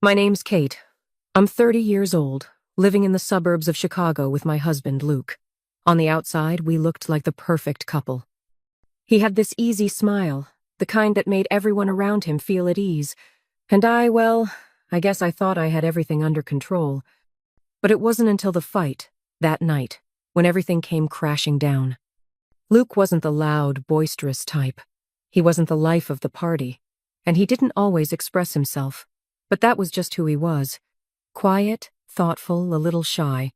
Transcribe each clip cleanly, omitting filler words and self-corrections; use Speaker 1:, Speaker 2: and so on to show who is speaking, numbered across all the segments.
Speaker 1: My name's Kate. I'm 30 years old, living in the suburbs of Chicago with my husband, Luke. On the outside, we looked like the perfect couple. He had this easy smile, the kind that made everyone around him feel at ease. And I guess I thought I had everything under control. But it wasn't until the fight, that night, when everything came crashing down. Luke wasn't the loud, boisterous type. He wasn't the life of the party, and he didn't always express himself. But that was just who he was. Quiet, thoughtful, a little shy.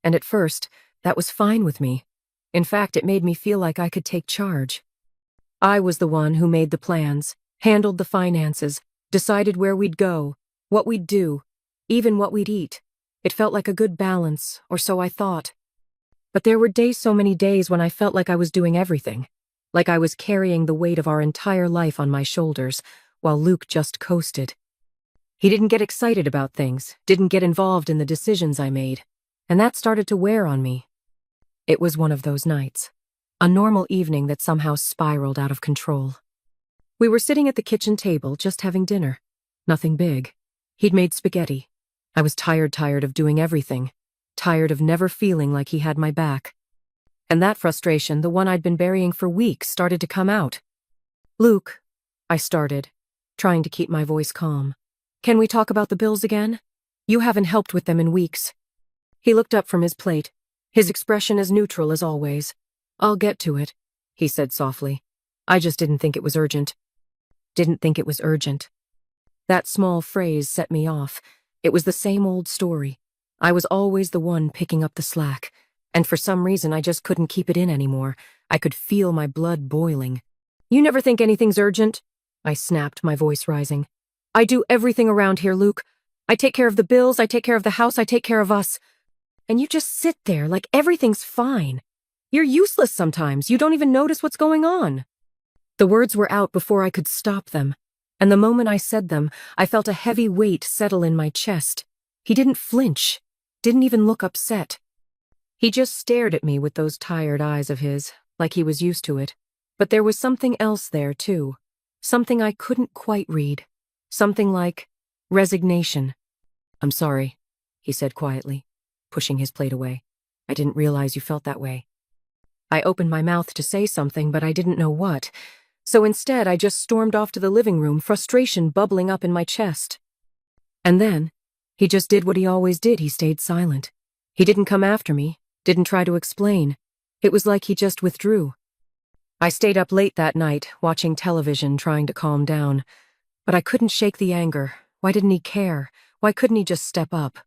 Speaker 1: And at first, that was fine with me. In fact, it made me feel like I could take charge. I was the one who made the plans, handled the finances, decided where we'd go, what we'd do, even what we'd eat. It felt like a good balance, or so I thought. But there were so many days when I felt like I was doing everything, like I was carrying the weight of our entire life on my shoulders, while Luke just coasted. He didn't get excited about things, didn't get involved in the decisions I made, and that started to wear on me. It was one of those nights, a normal evening that somehow spiraled out of control. We were sitting at the kitchen table, just having dinner. Nothing big. He'd made spaghetti. I was tired of doing everything, tired of never feeling like he had my back. And that frustration, the one I'd been burying for weeks, started to come out. "Luke," I started, trying to keep my voice calm. "Can we talk about the bills again? You haven't helped with them in weeks." He looked up from his plate, his expression as neutral as always. "I'll get to it," he said softly. "I just didn't think it was urgent." Didn't think it was urgent. That small phrase set me off. It was the same old story. I was always the one picking up the slack, and for some reason I just couldn't keep it in anymore. I could feel my blood boiling. "You never think anything's urgent?" I snapped, my voice rising. "I do everything around here, Luke. I take care of the bills, I take care of the house, I take care of us. And you just sit there like everything's fine. You're useless sometimes, you don't even notice what's going on." The words were out before I could stop them, and the moment I said them, I felt a heavy weight settle in my chest. He didn't flinch, didn't even look upset. He just stared at me with those tired eyes of his, like he was used to it. But there was something else there, too. Something I couldn't quite read. Something like resignation. "I'm sorry," he said quietly, pushing his plate away. "I didn't realize you felt that way." I opened my mouth to say something, but I didn't know what. So instead, I just stormed off to the living room, frustration bubbling up in my chest. And then, he just did what he always did. He stayed silent. He didn't come after me, didn't try to explain. It was like he just withdrew. I stayed up late that night, watching television, trying to calm down. But I couldn't shake the anger. Why didn't he care? Why couldn't he just step up?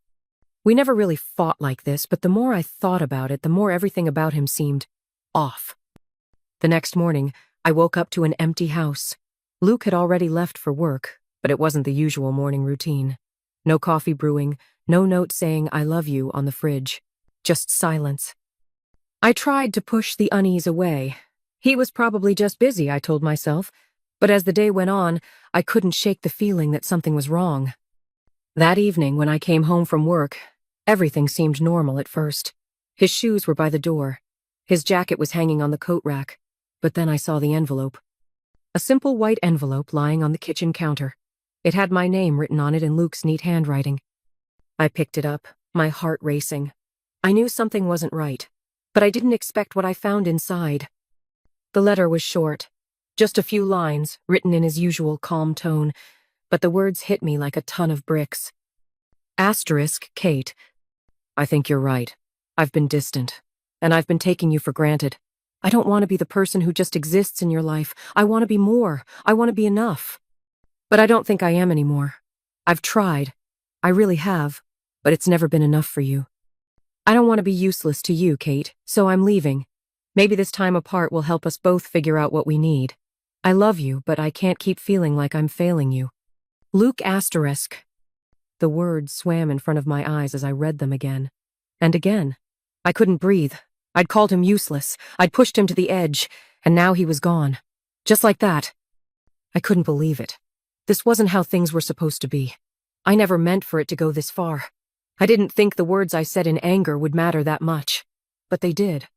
Speaker 1: We never really fought like this, but the more I thought about it, the more everything about him seemed off. The next morning, I woke up to an empty house. Luke had already left for work, but it wasn't the usual morning routine. No coffee brewing, no note saying "I love you" on the fridge. Just silence. I tried to push the unease away. He was probably just busy, I told myself, but as the day went on, I couldn't shake the feeling that something was wrong. That evening, when I came home from work, everything seemed normal at first. His shoes were by the door. His jacket was hanging on the coat rack. But then I saw the envelope. A simple white envelope lying on the kitchen counter. It had my name written on it in Luke's neat handwriting. I picked it up, my heart racing. I knew something wasn't right, but I didn't expect what I found inside. The letter was short, just a few lines, written in his usual calm tone, but the words hit me like a ton of bricks. Asterisk, Kate. I think you're right. I've been distant, and I've been taking you for granted. I don't want to be the person who just exists in your life. I want to be more. I want to be enough. But I don't think I am anymore. I've tried. I really have. But it's never been enough for you. I don't want to be useless to you, Kate, so I'm leaving. Maybe this time apart will help us both figure out what we need. I love you, but I can't keep feeling like I'm failing you. Luke asterisk. The words swam in front of my eyes as I read them again. And again. I couldn't breathe. I'd called him useless. I'd pushed him to the edge, and now he was gone. Just like that. I couldn't believe it. This wasn't how things were supposed to be. I never meant for it to go this far. I didn't think the words I said in anger would matter that much. But they did.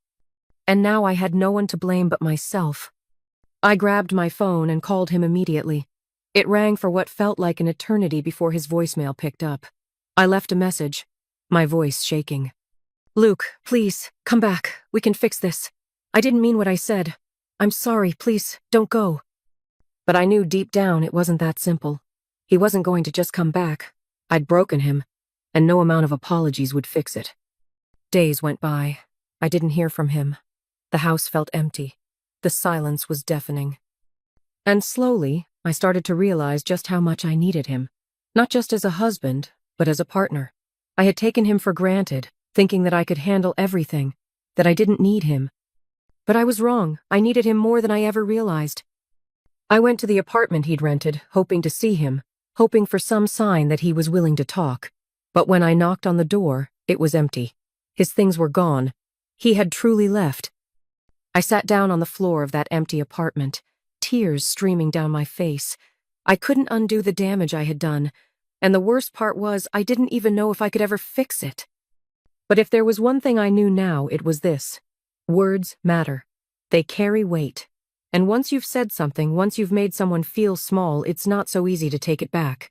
Speaker 1: And now I had no one to blame but myself. I grabbed my phone and called him immediately. It rang for what felt like an eternity before his voicemail picked up. I left a message, my voice shaking. Luke, please, come back. We can fix this. I didn't mean what I said. I'm sorry, please, don't go. But I knew deep down it wasn't that simple. He wasn't going to just come back. I'd broken him, and no amount of apologies would fix it. Days went by. I didn't hear from him. The house felt empty. The silence was deafening. And slowly, I started to realize just how much I needed him. Not just as a husband, but as a partner. I had taken him for granted, thinking that I could handle everything, that I didn't need him. But I was wrong. I needed him more than I ever realized. I went to the apartment he'd rented, hoping to see him, hoping for some sign that he was willing to talk. But when I knocked on the door, it was empty. His things were gone. He had truly left. I sat down on the floor of that empty apartment, tears streaming down my face. I couldn't undo the damage I had done, and the worst part was I didn't even know if I could ever fix it. But if there was one thing I knew now, it was this. Words matter. They carry weight. And once you've said something, once you've made someone feel small, it's not so easy to take it back.